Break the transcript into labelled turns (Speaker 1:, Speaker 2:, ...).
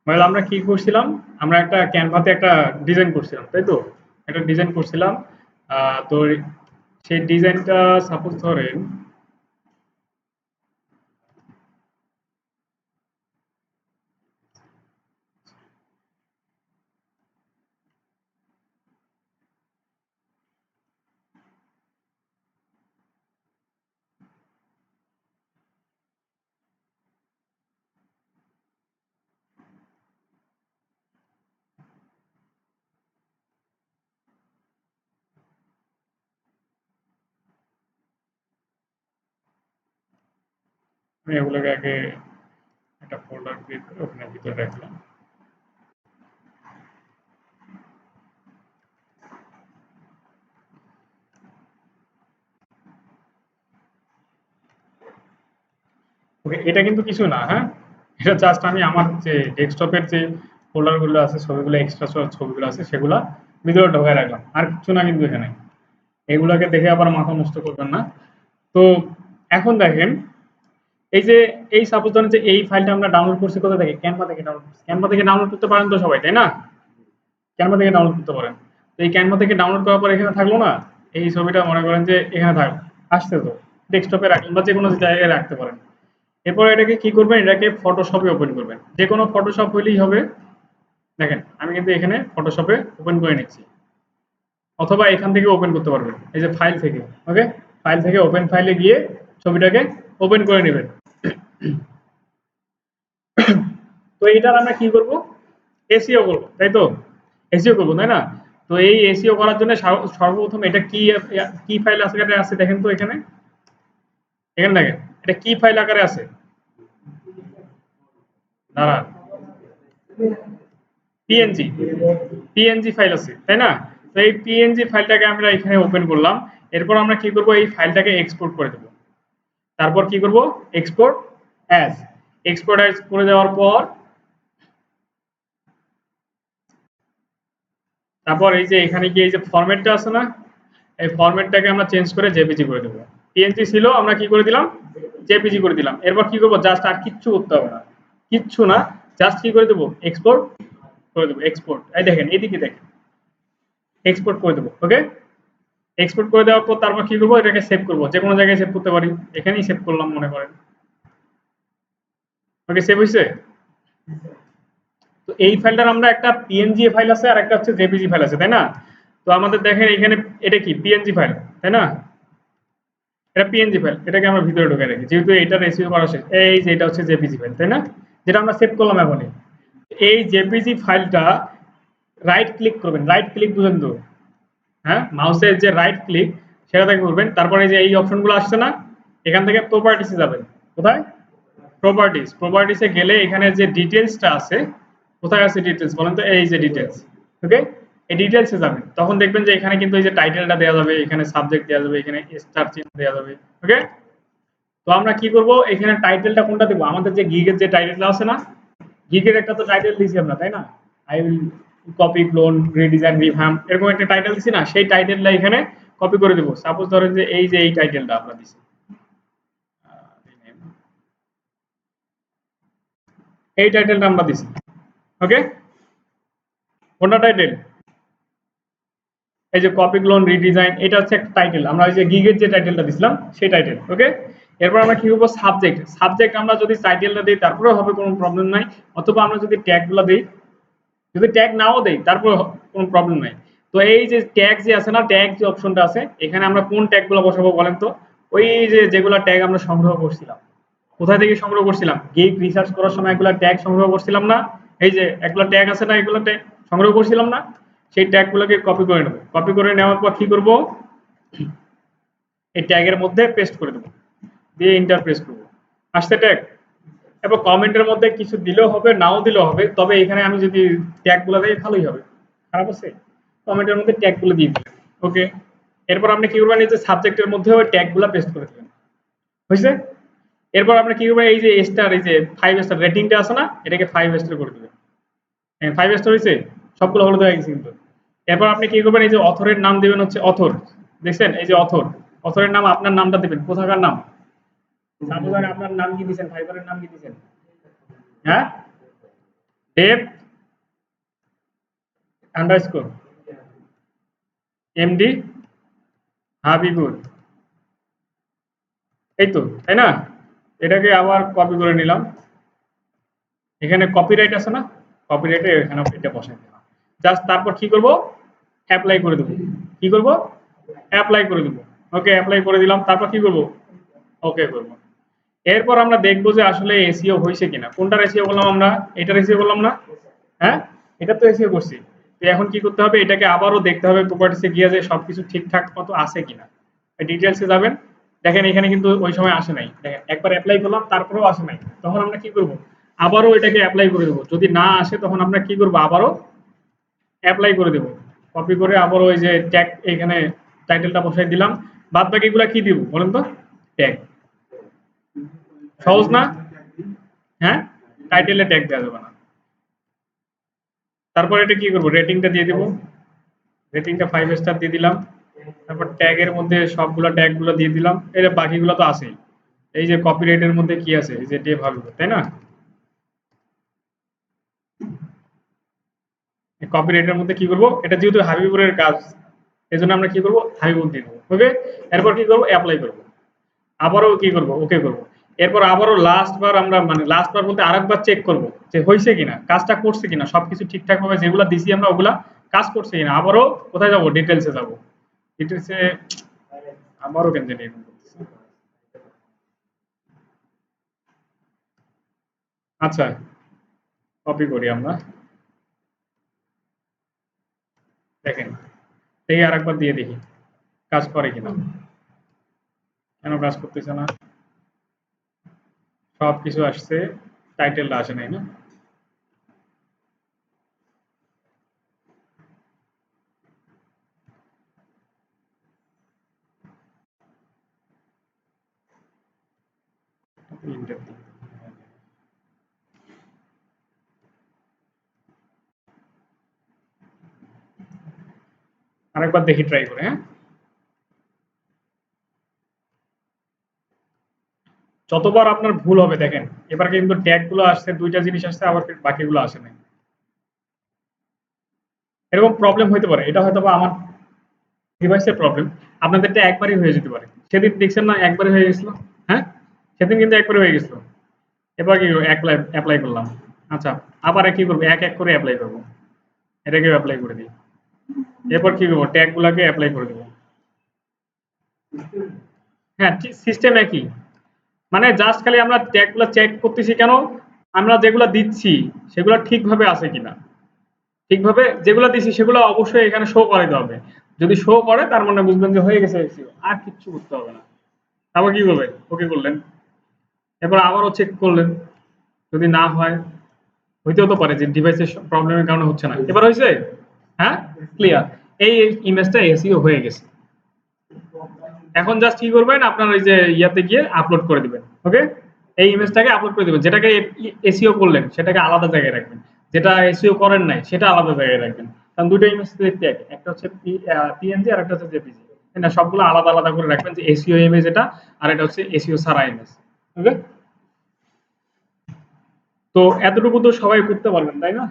Speaker 1: মানে আমরা কি করছিলাম, আমরা একটা ক্যানভাতে একটা ডিজাইন করছিলাম, তাই তো? একটা ডিজাইন করছিলাম। তো সেই ডিজাইনটা সাপোজ ধরেন আমি এগুলোকে আগে একটা ফোল্ডার ক্রিয়েট করে ওখানে ভিতরে রাখলাম। ওকে, এটা কিন্তু কিছু না, হ্যাঁ? এটা জাস্ট আমি আমার যে ডেস্কটপের যে ফোল্ডারগুলো আছে, ছবিগুলো এক্সট্রা ছবিগুলো আছে সেগুলা ভিতরে ঢোকায় রাখলাম, আর কিছু না কিন্তু এখানে। এগুলাকে দেখে আবার মাথা নষ্ট করবেন না। তো এখন দেখেন, এই যে এই সাপোজ ধরেন যে এই ফাইলটা আমরা ডাউনলোড করছি কোথা থেকে, ক্যানভা থেকে ডাউনলোড করছি। ক্যানভা থেকে ডাউনলোড করতে পারেন তো সবাই, তাই না? ক্যানভা থেকে ডাউনলোড করতে পারেন। তো এই ক্যানভা থেকে ডাউনলোড করার পর এখানে থাকলো না, এই ছবিটা মনে করেন যে এখানে থাকলো, আসছে তো, ডেস্কটপে রাখলেন বা যে কোনো জায়গায় রাখতে পারেন। এরপর এটাকে কি করবেন, এটাকে ফটোশপে ওপেন করবেন, যে কোনো ফটোশপ হলেই হবে। দেখেন আমি কিন্তু এখানে ফটোশপে ওপেন করে নিচ্ছি, অথবা এখান থেকে ওপেন করতে পারবেন, এই যে ফাইল থেকে। ওকে, ফাইল থেকে ওপেন ফাইলে গিয়ে ছবিটাকে ওপেন করে নেবেন। তো এইটার আমরা কি করব, এসইও করব, তাই তো? এসইও করব, তাই না? তো এই এসইও করার জন্য সর্বপ্রথম এটা কি কি ফাইল আকারে আছে দেখেন তো, এখানে এখানে দেখেন এটা কি ফাইল আকারে আছে। দাঁড়ান, পিএনজি, পিএনজি ফাইল আছে, তাই না? তো এই পিএনজি ফাইলটাকে আমরা এখানে ওপেন করলাম। এরপর আমরা কি করব, এই ফাইলটাকে এক্সপোর্ট করে দেব। তারপর কি করব, এক্সপোর্ট অ্যাজ, এক্সপোর্ট অ্যাজ করে দেওয়ার পর তারপর এই যে এখানে গিয়ে এই যে ফরম্যাটটা আছে না, এই ফরম্যাটটাকে আমরা চেঞ্জ করে জেপিজি করে দেবো। পিএনজি ছিল, আমরা কি করে দিলাম, জেপিজি করে দিলাম। এরপর কি করবো, জাস্ট আর কিচ্ছু করতে হবে না, কিচ্ছু না, জাস্ট কি করে দেবো, এক্সপোর্ট করে দেবো। এক্সপোর্ট, এই দেখেন এদিকে দেখেন, এক্সপোর্ট করে দেবো। ওকে, এক্সপোর্ট করে দেওয়ার পর তারপর কি করবো, এটাকে সেভ করবো, যে কোনো জায়গায় সেভ করতে পারি, এখানেই সেভ করলাম মনে করেন। ওকে, সেভ হয়েছে। তো এই ফাইলটার আমরা একটা পিএনজি ফাইল আছে আর একটা হচ্ছে জেপিজি ফাইল আছে, তাই না? তো আমাদের দেখেন এখানে এটা কি পিএনজি ফাইল, তাই না? এটা পিএনজি ফাইল, এটাকে আমরা ভিতরে ঢুকে রাখি, যেহেতু এটা রেসিভ করা শেষ। এই যে এটা হচ্ছে জেপিজি ফাইল, তাই না? যেটা আমরা সেভ করলাম এখনই। এই জেপিজি ফাইলটা রাইট ক্লিক করবেন, রাইট ক্লিক বুঝেন তো? হ্যাঁ, মাউসের যে রাইট ক্লিক সেটাতে করবেন। তারপরে যে এই অপশনগুলো আসছে না, এখান থেকে প্রপার্টিসে যাবেন। কোথায়? প্রপার্টিস, প্রপার্টিসে গেলে এখানে যে ডিটেলসটা আছে, কোথায় আছে ডিটেলস বলেন তো, এই যে ডিটেলস। ওকে, এই ডিটেলসে যাবেন, তখন দেখবেন যে এখানে কিন্তু এই যে টাইটেলটা দেওয়া যাবে, এখানে সাবজেক্ট দেওয়া যাবে, এখানে স্টার চিহ্ন দেওয়া যাবে। ওকে, তো আমরা কি করব, এখানে টাইটেলটা কোনটা দেবো, আমাদের যে গিগের যে টাইটেলটা আছে না, গিগের একটা তো টাইটেল দিয়েছি আমরা, তাই না? I will copy, clone, redesign, revamp, এরকম একটা টাইটেল দিছি না, সেই টাইটেলটা এখানে কপি করে দেবো। সাপোজ ধরেন যে এই যে এই টাইটেলটা আমরা দিছি, এই টাইটেলটা আমরা দিছি। ওকে, কোনটা টাইটেল, এই যে কপি, ক্লোন, রিডিজাইন, এটা হচ্ছে একটা টাইটেল, আমরা ওই যে গিগের যে টাইটেলটা দিছিলাম সেই টাইটেল। ওকে, এরপর আমরা কি করবো, সাবজেক্ট, সাবজেক্ট আমরা যদি টাইটেলটা দিই তারপরে হবে, কোনো প্রবলেম নাই। অথবা আমরা যদি ট্যাগগুলো দিই, যদি ট্যাগ নাও দেই তারপরে কোনো প্রবলেম নাই। তো এই যে ট্যাগ যে আছে না, ট্যাগ যে অপশনটা আছে, এখানে আমরা কোন ট্যাগগুলো বসাবো বলেন তো? ওই যে যেগুলো ট্যাগ আমরা সংগ্রহ করছিলাম, কোথায় থেকে সংগ্রহ করছিলাম, গিগ রিসার্চ করার সময় এগুলো ট্যাগ সংগ্রহ করছিলাম না? এই যে এগুলো ট্যাগ আছে না, এগুলো ট্যাগ সংগ্রহ করছিলাম না? সেই ট্যাগগুলোকে কপি করে নেব। কপি করে নেওয়ার পর কি করব, এই ট্যাগের মধ্যে পেস্ট করে দেবো, দিয়ে ইন্টার প্রেস করবো। আসছে ট্যাগ। এবার কমেন্টের মধ্যে কিছু দিলেও হবে, নাও দিলেও হবে, তবে এখানে আমি যদি ট্যাগগুলো দিই ভালোই হবে। খারাপ আছে? কমেন্টের মধ্যে ট্যাগগুলো দিয়ে দিবেন। ওকে, এরপর আপনি কি করবেন, এই যে সাবজেক্টের মধ্যে ওই ট্যাগগুলো পেস্ট করে দেবেন। হয়েছে? এরপর আপনি কি করবেন, এই যে স্টার, এই যে 5 স্টার রেটিংটা আছে না, এটাকে 5 স্টার করে দিবেন। হ্যাঁ, 5 স্টার হয়েছে, সবগুলো হলুদ হয়ে গেছে কিন্তু। এরপর আপনি কি করবেন, এই যে অথরের নাম দিবেন হচ্ছে অথর। দেখছেন এই যে অথর, অথরের নাম আপনার নামটা দিবেন, কোথাকার নাম, সাপোজ আপনার নাম কি দিবেন, ফাইবারের নাম কি দিবেন? হ্যাঁ, ডেপ আন্ডারস্কোর এমডি হাবিবুর, এই তো, তাই না? এটাকে আবার কপি করে নিলাম, এখানে কপিরাইট আছে না, কপিরাইটে এখানে এটা বসাই দিলাম। জাস্ট তারপর কি করব, অ্যাপ্লাই করে দেবো। কি করব, অ্যাপ্লাই করে দেবো। ওকে, অ্যাপ্লাই করে দিলাম, তারপর কি করব, ওকে করব। এরপর আমরা দেখবো যে আসলে এসইও হয়েছে কিনা। কোনটার এসইও করলাম আমরা, এটার এসইও করলাম না, হ্যাঁ, এটা তো এসইও করছি। তো এখন কি করতে হবে, এটাকে আবারও দেখতে হবে প্রপার্টিসে গিয়ে যে সবকিছু ঠিকঠাক মতো আছে কিনা। ডিটেলসে যাবেন, দেখেন এখানে কিন্তু ওই সময় আসে নাই, দেখেন একবার অ্যাপ্লাই করলাম তারপরেও আসে নাই, তখন আমরা কি করব, আবারও এটাকে অ্যাপ্লাই করে দেবো। যদি না আসে তখন আমরা কি করব, আবারও অ্যাপ্লাই করে দেবো। কপি করে আবার ওই যে ট্যাগ, এখানে টাইটেলটা বসাই দিলাম। বাদ বাকিগুলা কি দিব বলেন তো, ট্যাগ। সহজ না? হ্যাঁ, টাইটেলে ট্যাগ দেওয়া যাবে না। তারপর এটা কি করব, রেটিংটা দিয়ে দেবো, রেটিংটা 5 স্টার দিয়ে দিলাম। তারপর ট্যাগের মধ্যে সবগুলো ট্যাগগুলো দিয়ে দিলাম। এই যে বাকিগুলো তো আছেই, এই যে কপিরাইটের মধ্যে কি আছে, এই যে ডে ভালো, তাই না? কপিরাইটের মধ্যে কি করব, এটা যেহেতু হাবিবুরের কাজ, এই জন্য আমরা কি করব, হাবিবুর দিয়ে দেবো। ওকে, এরপর কি করব, অ্যাপ্লাই করব। আবারও কি করব, ওকে করব। এরপর আবারও লাস্ট বার আমরা, মানে লাস্ট বার বলতে আরেকবার চেক করব যে হয়েছে কিনা, কাজটা করছে কিনা, সবকিছু ঠিকঠাক ভাবে যেগুলা দিছি আমরা ওগুলা কাজ করছে কিনা। আবারও কোথায় যাব, ডিটেলসে যাব। ডিটেলসে আবারও কেন জানি এরকম করতেছে। আচ্ছা, কপি করি আমরা, দেখেন এই আরেকবার দিয়ে দেখি কাজ করে কিনা। কেন কাজ করতেছে না, সবকিছু আসছে, টাইটেলটা আসে নাই না। আরেকবার দেখি, ট্রাই করে, হ্যাঁ। যতবার আপনার ভুল হবে দেখেন, এবার কিন্তু ট্যাগ গুলো আসছে, দুইটা জিনিস আসছে, আবার বাকিগুলো আসে নাই। এরকম প্রবলেম হইতে পারে, এটা হয়তো বা আমার ডিভাইসের প্রবলেম, আপনাদেরটা একবারই হয়ে যেতে পারে। সেদিন দেখছেন না একবারই হয়ে গেছিল, হ্যাঁ, সেদিন কিন্তু একবারই হয়ে গেছিল। এবার কি অ্যাপ্লাই অ্যাপ্লাই করলাম। আচ্ছা, আবার কি করবো, এক এক করে অ্যাপ্লাই করবো। এটাকে অ্যাপ্লাই করে দিই। এরপর কি করবো, ট্যাগ গুলাকে অ্যাপ্লাই করে দেবো। হ্যাঁ, সিস্টেম একই, মানে জাস্ট খালি আমরা ট্যাগ গুলা চেক করতেছি কেন, আমরা যেগুলা দিচ্ছি সেগুলো ঠিকভাবে আছে কিনা। ঠিকভাবে যেগুলো দিছি সেগুলো অবশ্যই এখানে শো করাইতে হবে। যদি শো করে তার মানে বুঝবেন যে হয়ে গেছে এসইও, আর কিচ্ছু করতে হবে না। তারপর কি করবেন, ওকে করলেন, এরপর আবারও চেক করলেন। যদি না হয়, হইতেও তো পারে যে ডিভাইসের প্রবলেমের কারণে হচ্ছে না। এবার হয়েছে, হ্যাঁ, ক্লিয়ার। এই ইমেজটা এসইও হয়ে গেছে। এখন জাস্ট কি করবেন, আপনার ওই যে ইয়াতে গিয়ে আপলোড করে দিবেন। ওকে, এই ইমেজটাকে আপলোড করে দিবেন, যেটাকে এসইও করলেন সেটাকে আলাদা জায়গায় রাখবেন, যেটা এসইও করেন নাই সেটা আলাদা জায়গায় রাখবেন। কারণ দুটো ইমেজ দেখতে এক, একটা হচ্ছে পিএনজি আর একটা হচ্ছে জেপিজি। না, সবগুলো আলাদা আলাদা করে রাখবেন, যে এসইও ইমেজ এটা, আর এটা হচ্ছে এসইও সারা ইমেজ। ওকে, তো এতটুকু তো সবাই করতে পারবেন, তাই না?